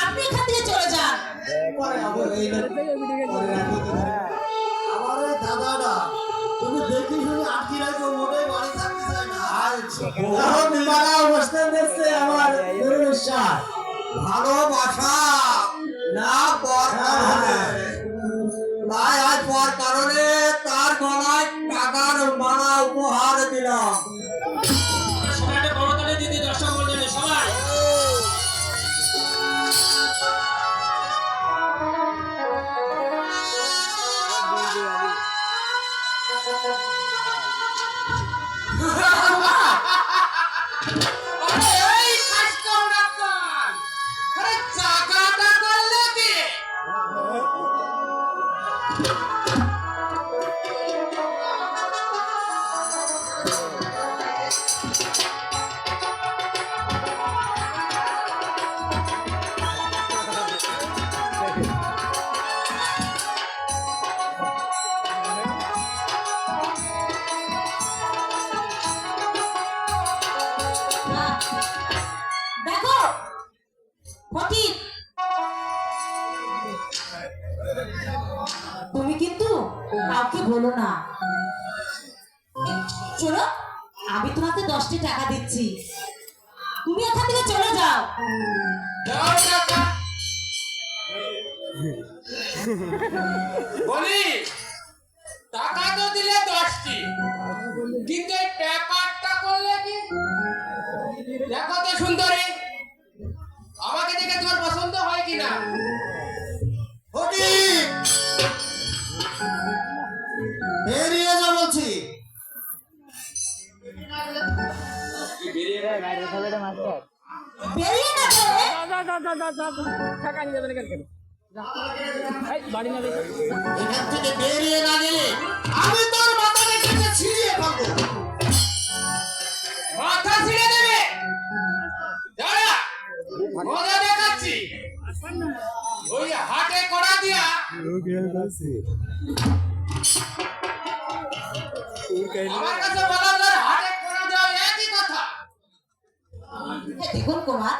আপনি এখান থেকে চলে যান। আমার দাদাটা তুমি দেখি শুনে আটকে রাখো, মোটে বাড়ি থাকতে চায় না। অবস্থান দেখছে আমার ভালোবাসা না পর তাই আজ পর কারণে তার গলায় টাকার মালা উপহার দিলাম। সবাইকে করতালি দিতে দর্শক মণ্ডলী সবাই দেখো ফকির, তুমি কিন্তু কাউকে বলো না। চলো, আমি তোমাকে 10টি টাকা দিচ্ছি, তুমি এখান থেকে চলে যাও। বলি টাকা তো দিলে 10টি, কিন্তু এই ব্যাপারটা করলে কি? দেখো তো সুন্দরী, আমাকে দেখে তোমার পছন্দ হয় কিনা? বেরিয়ে যা বলছি। বেরিয়ে না গেলে এখান থেকে বেরিয়ে না গেলে আমি তোর মাথাটা কেটে ছিঁড়িয়ে ফেলবো। মাথা ছিঁড়ে দেবে? দাঁড়া, মজা দেখাচ্ছি। ওই হাটে কড়া দিয়া আমার কাছে বলা যায়, হাটে কড়া দেওয়া একই কথা। দেখুন কুমার,